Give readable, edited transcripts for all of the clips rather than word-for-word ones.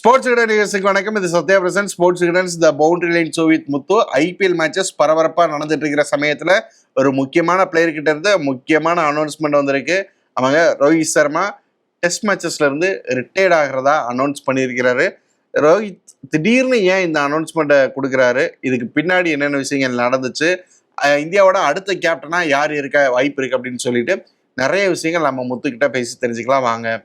Sports கிடன் நிகழ்ச்சிக்கு வணக்கம். இது சத்யா பிரசன்ட் ஸ்போர்ட்ஸ் கிடன்ஸ் the boundary line show with Muthu. IPL matches பரபரப்பாக நடந்துட்டு இருக்கிற சமயத்தில் ஒரு முக்கியமான பிளேயர் கிட்ட இருந்து முக்கியமான அனௌன்ஸ்மெண்ட் வந்திருக்கு. அவங்க ரோஹித் சர்மா டெஸ்ட் மேட்சஸ்ல இருந்து ரிட்டையர்ட் ஆகிறதா அனௌன்ஸ் பண்ணியிருக்கிறாரு. ரோஹித் திடீர்னு ஏன் இந்த அனௌன்ஸ்மெண்ட்டை கொடுக்குறாரு, இதுக்கு பின்னாடி என்னென்ன விஷயங்கள் நடந்துச்சு, இந்தியாவோட அடுத்த கேப்டனா யார் இருக்க வாய்ப்பு இருக்கு அப்படின்னு சொல்லிட்டு நிறைய விஷயங்கள் நம்ம முத்துக்கிட்ட பேசி தெரிஞ்சுக்கலாம் வாங்க.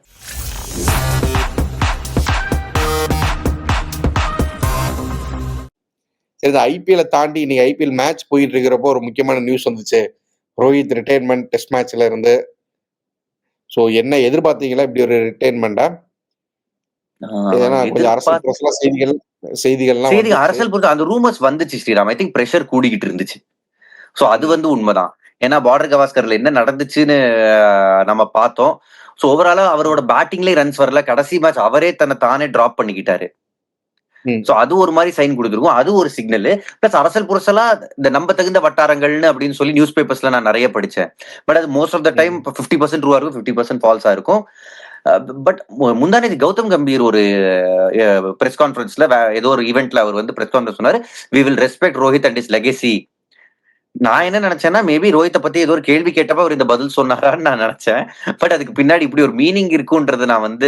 சரி, இந்த ஐபிஎல் தாண்டி இன்னைக்கு ஐபிஎல் மேட்ச் போயிட்டு இருக்கிறப்போ ஒரு முக்கியமான நியூஸ் வந்துச்சு. ரோஹித் ரிட்டையர்மெண்ட் டெஸ்ட் மேட்ச்ல இருந்து. ஸோ என்ன எதிர்பார்த்தீங்களா இப்படி ஒரு ரிட்டையர்மெண்டா? கொஞ்சம் அரசியல் செய்திகள்லாம் அரசியல் பொறுத்து அந்த ரூமர்ஸ் வந்துச்சு ஸ்ரீராம். ஐ திங்க் பிரஷர் கூடிக்கிட்டு இருந்துச்சு. ஸோ அது உண்மைதான். ஏன்னா பார்டர் கவாஸ்கர்ல என்ன நடந்துச்சுன்னு நம்ம பார்த்தோம். ஸோ ஓவராலா அவரோட பேட்டிங்லேயே ரன்ஸ் வரல. கடைசி மேட்ச் அவரே தானே டிராப் பண்ணிக்கிட்டாரு. சோ அது ஒரு மாதிரி சைன் கொடுத்துருக்கும். அது ஒரு சிக்னல். பிளஸ் அரசல் புரசலா இந்த நம்ப தகுந்த வட்டாரங்கள்னு அப்படின்னு சொல்லி நியூஸ் பேப்பர்ஸ்ல நான் நிறைய படிச்சேன். பட் அது மோஸ்ட் ஆஃப் த டைம் 50% ட்ரூவா இருக்கும், 50% ஃபால்ஸா இருக்கும். பட் முந்தானே கௌதம் கம்பீர் ஒரு பிரஸ் கான்ஃபரன்ஸ்ல ஏதோ ஒரு ஈவெண்ட்ல அவர் பிரஸ் கான்ஃபரன்ஸ் சொன்னாரு, we will respect Rohit and his legacy. நான் என்ன நினைச்சேன்னா, மேபி ரோஹித்தை பத்தி ஏதோ ஒரு கேள்வி கேட்டப்ப அவர் இந்த பதில் சொன்னாரான்னு நான் நினைச்சேன். பட் அதுக்கு பின்னாடி இப்படி ஒரு மீனிங் இருக்குன்றது நான்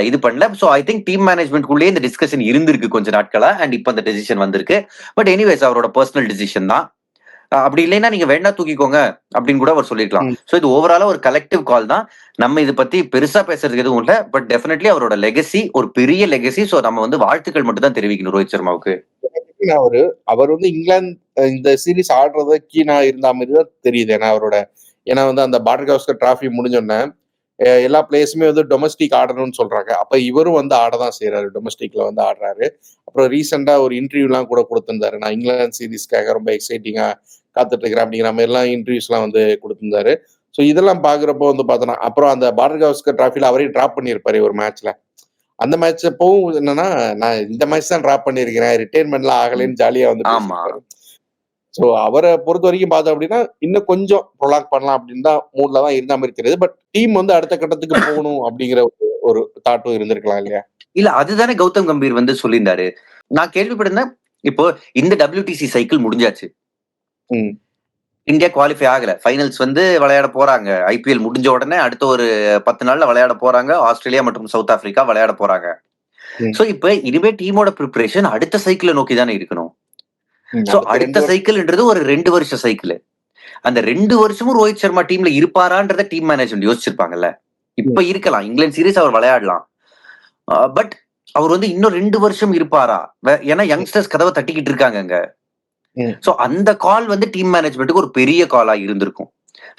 இது பண்ணல. ஸோ ஐ திங்க் டீம் மேனேஜ்மெண்ட்குள்ளே இந்த டிஸ்கஷன் இருந்திருக்கு கொஞ்ச நாட்களா. அண்ட் இப்போ அந்த டெசிஷன் வந்திருக்கு. பட் எனிவேஸ் அவரோட பர்சனல் டிசிஷன் தான். அப்படி இல்லைன்னா நீங்க வேணா தூக்கிக்கோங்க அப்படின்னு கூட அவர் சொல்லிருக்கலாம். ஸோ இது ஓவராலா ஒரு கலெக்டிவ் கால் தான். நம்ம இதை பத்தி பெருசா பேசுறதுக்கு எதுவும் இல்லை. பட் டெஃபினெட்லி அவரோட லெகசி ஒரு பெரிய லெகசி. ஸோ நம்ம வாழ்த்துக்கள் மட்டும் தான் தெரிவிக்கணும் ரோஹித் சர்மாவுக்கு. அவர் இங்கிலாந்து இந்த சீரீஸ் ஆடுறது கீனா இருந்த மாதிரி தான் தெரியுது. ஏன்னா அந்த பார்டர் கவாஸ்கர் டிராஃபி முடிஞ்சோடனே எல்லா பிளேயர்ஸுமே டொமஸ்டிக் ஆடணும்னு சொல்றாங்க. அப்ப இவரும் ஆடதான் செய்யறாரு, டொமஸ்டிக்ல ஆடுறாரு. அப்புறம் ரீசெண்டா ஒரு இன்டர்வியூ எல்லாம் கூட கொடுத்திருந்தாரு. நான் இங்கிலாந்து சீரீஸ்க்காக ரொம்ப எக்ஸைட்டிங்கா காத்துட்டு இருக்கிறேன் அப்படிங்கிற மாதிரி எல்லாம் இன்டர்வியூஸ் எல்லாம் கொடுத்திருந்தாரு. ஸோ இதெல்லாம் பாக்குறப்போ பார்த்தோன்னா அப்புறம் அந்த பார்டர் கவாஸ்கர் டிராஃபில அவரையும் டிராப் பண்ணியிருப்பாரு ஒரு மேட்ச்ல. அந்த மேட்ச் அப்பவும் என்னன்னா, நான் இந்த மேட்ச் தான் டிராப் பண்ணிருக்கிறேன், ரிட்டையர்மெண்ட்லாம் ஆகலைன்னு ஜாலியா பேசியிருப்பாரு. ஸோ அவரை பொறுத்த வரைக்கும் பார்த்தோம் அப்படின்னா இன்னும் கொஞ்சம் ப்ரொலாக் பண்ணலாம் அப்படின்னு தான் மூட்ல தான் இருந்த மாதிரி தெரியுது. பட் டீம் அடுத்த கட்டத்துக்கு போகணும் அப்படிங்கிற ஒரு தாட்டும் இருந்திருக்கலாம் இல்லையா? இல்ல அதுதானே கௌதம் கம்பீர் சொல்லியிருந்தாரு. நான் கேள்விப்பட்டிருந்தேன், இப்போ இந்த WTC சைக்கிள் முடிஞ்சாச்சு, இந்தியா குவாலிஃபை ஆகல, ஃபைனல்ஸ் விளையாட போறாங்க. ஐபிஎல் முடிஞ்ச உடனே அடுத்த ஒரு 10 நாள்ல விளையாட போறாங்க. ஆஸ்திரேலியா மற்றும் சவுத் ஆப்பிரிக்கா விளையாட போறாங்க. சோ இப்ப இனிமே டீமோட ப்ரிப்பரேஷன் அடுத்த சைக்கிளை நோக்கி தானே இருக்கணும். சோ அடுத்த சைக்கிள்ன்றது ஒரு 2 வருஷ சைக்கிள். அந்த 2 வருஷமும் ரோஹித் சர்மா டீம்ல இருப்பாரான்றத டீம் மேனேஜ்மெண்ட் யோசிச்சிருப்பாங்கல்ல. இப்ப இருக்கலாம், இங்கிலாந்து சீரீஸ் அவர் விளையாடலாம். பட் அவர் இன்னும் 2 வருஷம் இருப்பாரா? ஏன்னா யங்ஸ்டர்ஸ் கதவை தட்டிக்கிட்டு இருக்காங்க. சோ அந்த கால் டீம் மேனேஜ்மெண்ட்டுக்கு ஒரு பெரிய காலா இருந்திருக்கும்.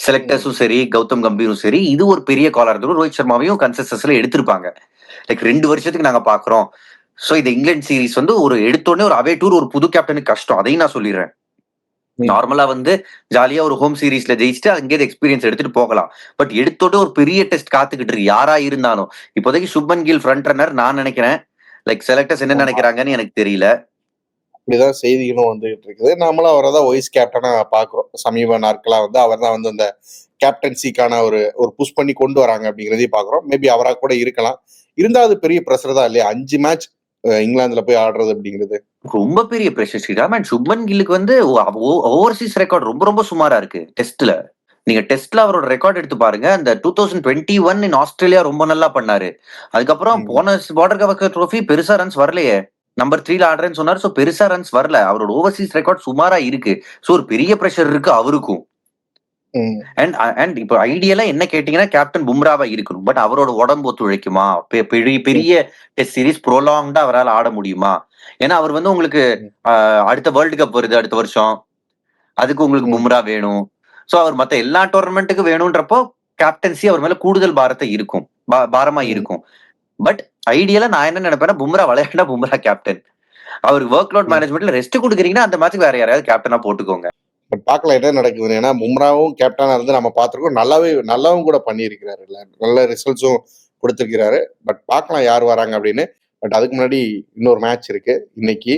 செலக்டர்ஸும் சரி, கௌதம் கம்பீரும் சரி, இது ஒரு பெரிய காலா இருந்திருக்கும். ரோஹித் சர்மாவையும் கன்சென்சஸ்ல எடுத்திருப்பாங்க. லைக் 2 வருஷத்துக்கு நாங்க பாக்குறோம். சோ இந்த இங்கிலாந்து சீரீஸ் ஒரு எடுத்தோடனே ஒரு அவே டூர் ஒரு புது கேப்டனுக்கு கஷ்டம். அதையும் நான் சொல்லிடுறேன். நார்மலா ஜாலியா ஒரு ஹோம் சீரீஸ்ல ஜெயிச்சுட்டு அங்கேயே எக்ஸ்பீரியன்ஸ் எடுத்துட்டு போகலாம். பட் எடுத்தோட ஒரு பெரிய டெஸ்ட் காத்துக்கிட்டு இருக்கு யாரா இருந்தாலும். இப்போதைக்கு சுப்மன் கில் ஃப்ரண்ட் ரன்னர் நான் நினைக்கிறேன். லைக் செலக்டர்ஸ் என்ன நினைக்கிறாங்கன்னு எனக்கு தெரியல. அப்படிதான் செய்திகளும் வந்துகிட்டு இருக்குது. நாமளும் அவரை தான் வைஸ் கேப்டனா பாக்குறோம். சமீப நாட்களா அவர் தான் அந்த கேப்டன்சிக்கான ஒரு புஷ் பண்ணி கொண்டு வராங்க அப்படிங்கிறதையும் பாக்குறோம். மேபி அவரா கூட இருக்கலாம். இருந்தா அது பெரிய ப்ரெஷர் தான் இல்லையா? 5 மேட்ச் இங்கிலாந்துல போய் ஆடுறது அப்படிங்கிறது ரொம்ப பெரிய பிரஷர் ஸ்ரீராம். அண்ட் சுப்மன் கில்லுக்கு ஓவர்சீஸ் ரெக்கார்ட் ரொம்ப ரொம்ப சுமாரா இருக்கு டெஸ்ட்ல. நீங்க டெஸ்ட்ல அவரோட ரெக்கார்ட் எடுத்து பாருங்க. அந்த 2021 இன் ஆஸ்திரேலியா ரொம்ப நல்லா பண்ணாரு. அதுக்கப்புறம் போன பார்டர் கவாஸ்கர் ட்ரோஃபி பெருசா ரன்ஸ் வரலையே. நம்பர் 3ல ஆடுறேன்னு சொன்னாரு. சோ பெருசா ரன்ஸ் வரல. அவரோட ஓவர்சீஸ் ரெக்கார்ட் சுமாரா இருக்கு. சோ ஒரு பெரிய பிரஷர் இருக்கு அவருக்கும். அண்ட் இப்போ ஐடியலா என்ன கேட்டீங்கன்னா கேப்டன் பும்ராவா இருக்கணும். பட் அவரோட உடம்பு ஒத்துழைக்குமா? பெரிய டெஸ்ட் சீரீஸ் ப்ரோலாங்டா அவரால் ஆட முடியுமா? ஏன்னா அவர் உங்களுக்கு அடுத்த வேர்ல்டு கப் வருது அடுத்த வருஷம். அதுக்கு உங்களுக்கு பும்ரா வேணும். சோ அவர் மத்த எல்லா டோர்னமெண்ட்டுக்கு வேணும்ன்றப்போ கேப்டன்சி அவர் மேல கூடுதல் பாரமா இருக்கும். பட் ஐடியலா நான் என்ன நினைப்பேன்னா, பும்ரா விளையாண்டா பும்ரா கேப்டன். அவருக்கு ஒர்க் லோட் மேனேஜ்மெண்ட்ல ரெஸ்ட் கொடுக்குறீங்கன்னா அந்த மேட்சுக்கு வேற யாராவது கேப்டனா போட்டுக்கோங்க. பார்க்கலாம் என்ன நடக்குது. ஏன்னா பும்ராவும் கேப்டனா இருந்து நம்ம பார்த்திருக்கோம். நல்லாவும் கூட பண்ணியிருக்கிறாரு, நல்ல ரிசல்ட்ஸும் கொடுத்திருக்கிறாரு. பட் பார்க்கலாம் யார் வராங்க அப்படின்னு. பட் அதுக்கு முன்னாடி இன்னொரு மேட்ச் இருக்கு இன்னைக்கு.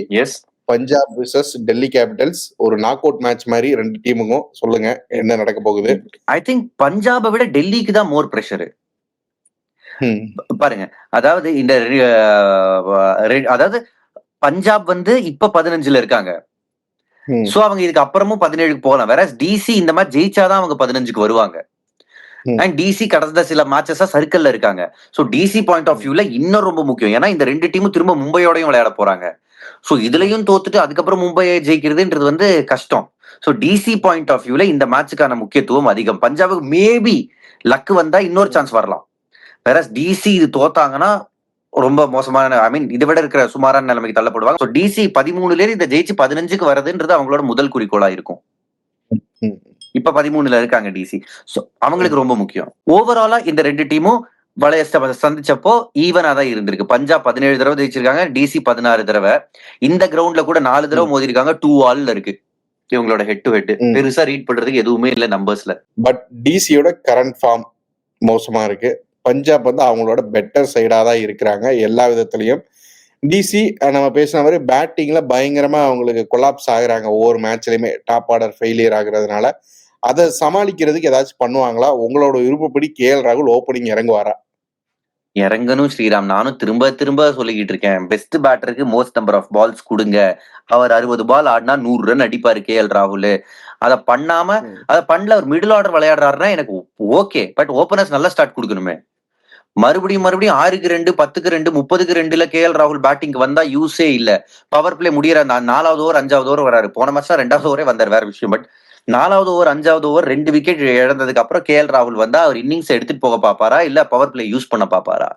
Punjab versus Delhi Capitals. ஒரு நாக் அவுட் மேட்ச் மாதிரி 2 டீமுக்கும். சொல்லுங்க என்ன நடக்க போகுது? ஐ திங்க் பஞ்சாபை விட டெல்லிக்கு தான் மோர் பிரஷர். ம். பாருங்க, அதாவது இந்த அதாவது பஞ்சாப் வந்து இப்ப 15ல இருக்காங்க. ம். சோ அவங்க இதுக்கு அப்புறமும் 17க்கு போகலாம். வேற டிசி இந்த மாதிரி ஜெயிச்சாதான் அவங்க 15க்கு வருவாங்க. ம். அண்ட் டிசி கடந்த சில மேட்சஸா சர்க்கிள்ல இருக்காங்க. சோ டிசி பாயிண்ட் ஆஃப் வியூல இன்னும் ரொம்ப முக்கியம். ஏன்னா இந்த 2 டீமும் திரும்ப மும்பையோடயும் விளையாட போறாங்க. சோ இதுலயும் தோத்துட்டு அதுக்கப்புறம் மும்பையை ஜெயிக்கிறதுன்றது வந்து கஷ்டம். சோ டிசி பாயிண்ட் ஆஃப் வியூல இந்த மேட்சுக்கான முக்கியத்துவம் அதிகம். பஞ்சாபுக்கு மேபி லக் வந்தா இன்னொரு சான்ஸ் வரலாம். வேற டிசி இது தோத்தாங்கன்னா ரொம்ப மோசமான இதை விட இருக்கிற சுமாரான நிலைமைக்கு தள்ளப்படுவாங்க. சோ டிசி 13ல இதை ஜெயிச்சு 15க்கு வரதுன்றது அவங்களோட முதல் குறிக்கோளா இருக்கும். ம். இப்ப 13ல இருக்காங்க டிசி. சோ அவங்களுக்கு ரொம்ப முக்கியம். ஓவராலா இந்த 2 டீமும் வளைய சந்திச்சப்போ ஈவனா தான் இருந்திருக்கு. பஞ்சாப் 17 தடவை ஜெயிச்சிருக்காங்க, டிசி 16 தடவை. இந்த கிரவுண்ட்ல கூட 4 தடவை மோதி இருக்காங்க. 2-all இருக்கு இவங்களோட ஹெட் டு ஹெட். பெருசா ரீட் பண்றதுக்கு எதுவுமே இல்ல நம்பர்ஸ்ல. பட் டிசியோட கரண்ட் ஃபார்ம் மோசமா இருக்கு. பஞ்சாப் வந்து அவங்களோட பெட்டர் சைடா தான் இருக்கிறாங்க எல்லா விதத்திலையும். டிசி நம்ம பேசின மாதிரி பேட்டிங்ல பயங்கரமா அவங்களுக்கு கொலாப்ஸ் ஆகுறாங்க ஒவ்வொரு மேட்ச்லயுமே. டாப் ஆர்டர் ஃபெயிலியர் ஆகுறதுனால அதை சமாளிக்கிறதுக்கு ஏதாச்சும் பண்ணுவாங்களா? உங்களோட விருப்பப்படி KL ராகுல் ஓப்பனிங் இறங்குவாரா? இறங்கணும் ஸ்ரீராம். நானும் திரும்ப திரும்ப சொல்லிக்கிட்டு இருக்கேன். பெஸ்ட் பேட்டருக்கு மோஸ்ட் நம்பர் ஆஃப் பால்ஸ் கொடுங்க. அவர் 60 பால் ஆடினா 100 ரன் அடிப்பாரு KL ராகுல். அதை பண்ணல. ஒரு மிடில் ஆர்டர் விளையாடுறாருன்னா எனக்கு ஓகே. பட் ஓபனர்ஸ் நல்ல ஸ்டார்ட் கொடுக்கணுமே. மறுபடியும் 6க்கு 2, 10க்கு 2, 30க்கு 2ல KL ராகுல் பேட்டிங் வந்தா யூஸே இல்ல. பவர் பிளே முடியற 4வது ஓவர் 5வது ஓவர் வராரு. போன மாசம் 2வது ஓவரே வந்தார், வேற விஷயம். பட் 4வது ஓவர் 5வது ஓவர் 2 விக்கெட் இழந்ததுக்கு அப்புறம் KL ராகுல் வந்தா அவர் இன்னிங்ஸ் எடுத்துட்டு போக பாப்பாரா இல்ல பவர் பிளே யூஸ் பண்ண பாப்பாரா?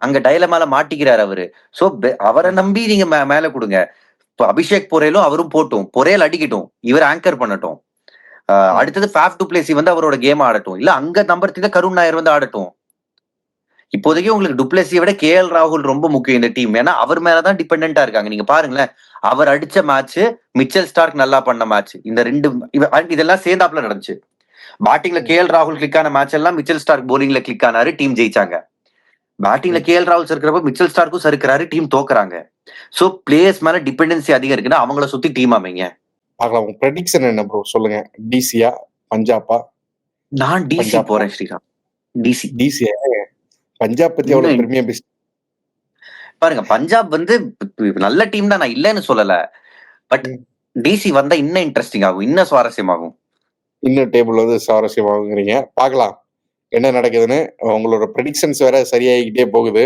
அங்க டைலமால மாட்டிக்கிறாரு அவரு. சோ அவரை நம்பி நீங்க மேல கொடுங்க. இப்போ அபிஷேக் பொரேலும் அவரும் போட்டும், பொரேல் அடிக்கட்டும், இவர் ஆங்கர் பண்ணட்டும். அடுத்தது ஃபேஃப் டு பிளேசி வந்து அவரோட கேம் ஆடட்டும், இல்ல அங்க நம்பர் 3 கருண் நாயர் வந்து ஆடட்டும். இப்போதைக்கு உங்களுக்கு டுப்ளேசியை விட KL ராகுல் ரொம்ப முக்கியம் இந்த டீம். ஏன்னா அவர் மேலதான் டிபெண்டா இருக்காங்க. நீங்க பாருங்களேன், அவர் அடிச்ச மேட்ச், மிச்சல் ஸ்டார்க் நல்லா பண்ண மேட்ச், இந்த 2 இதெல்லாம் சேர்ந்தாப்ல நடந்துச்சு. பேட்டிங்ல KL ராகுல் கிளிக் ஆன மேட்ச் எல்லாம் மிச்சல் ஸ்டார்க் போலிங்ல கிளிக் ஆனாரு, டீம் ஜெயிச்சாங்க. பேட்டிங்ல KL ராகுல் சறுக்கிறப்ப மிச்சல் ஸ்டார்க்கும் சறுக்கிறாரு, டீம் தோக்குறாங்க. சோ பிளேயர்ஸ் மேல டிபெண்டன்சி அதிகம் இருக்குன்னா அவங்கள சுத்தி டீம் அமைங்க. பார்க்கலாம். உங்க ப்ரெடிக்ஷன் என்ன ப்ரோ? சொல்லுங்க. டிசியா பஞ்சாபா? நான் டிசி போறேன் ஸ்ரீராம். டிசியா? பஞ்சாப் பத்தி அவ்வளவு பெருமையா பேசி பாருங்க, பஞ்சாப் வந்து நல்ல டீம் தான், நான் இல்லைன்னு சொல்லல. பட் டிசி வந்தா இன்னும் இன்ட்ரெஸ்டிங் ஆகும், இன்னும் சுவாரஸ்யமாகும். இன்னும் டேபிள் வந்து சுவாரஸ்யமாகுங்கிறீங்க. பார்க்கலாம் என்ன நடக்குதுன்னு. உங்களோட ப்ரெடிக்ஷன்ஸ் வேற சரியாகிக்கிட்டே போகுது.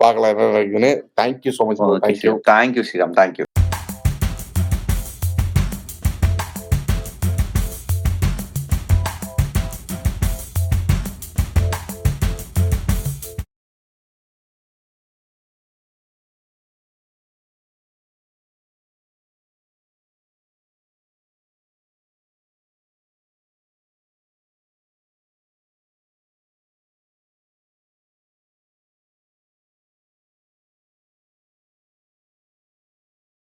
பார்க்கலாம் என்ன நடக்குதுன்னு. Thank you so much. Thank you Sriram. Thank you.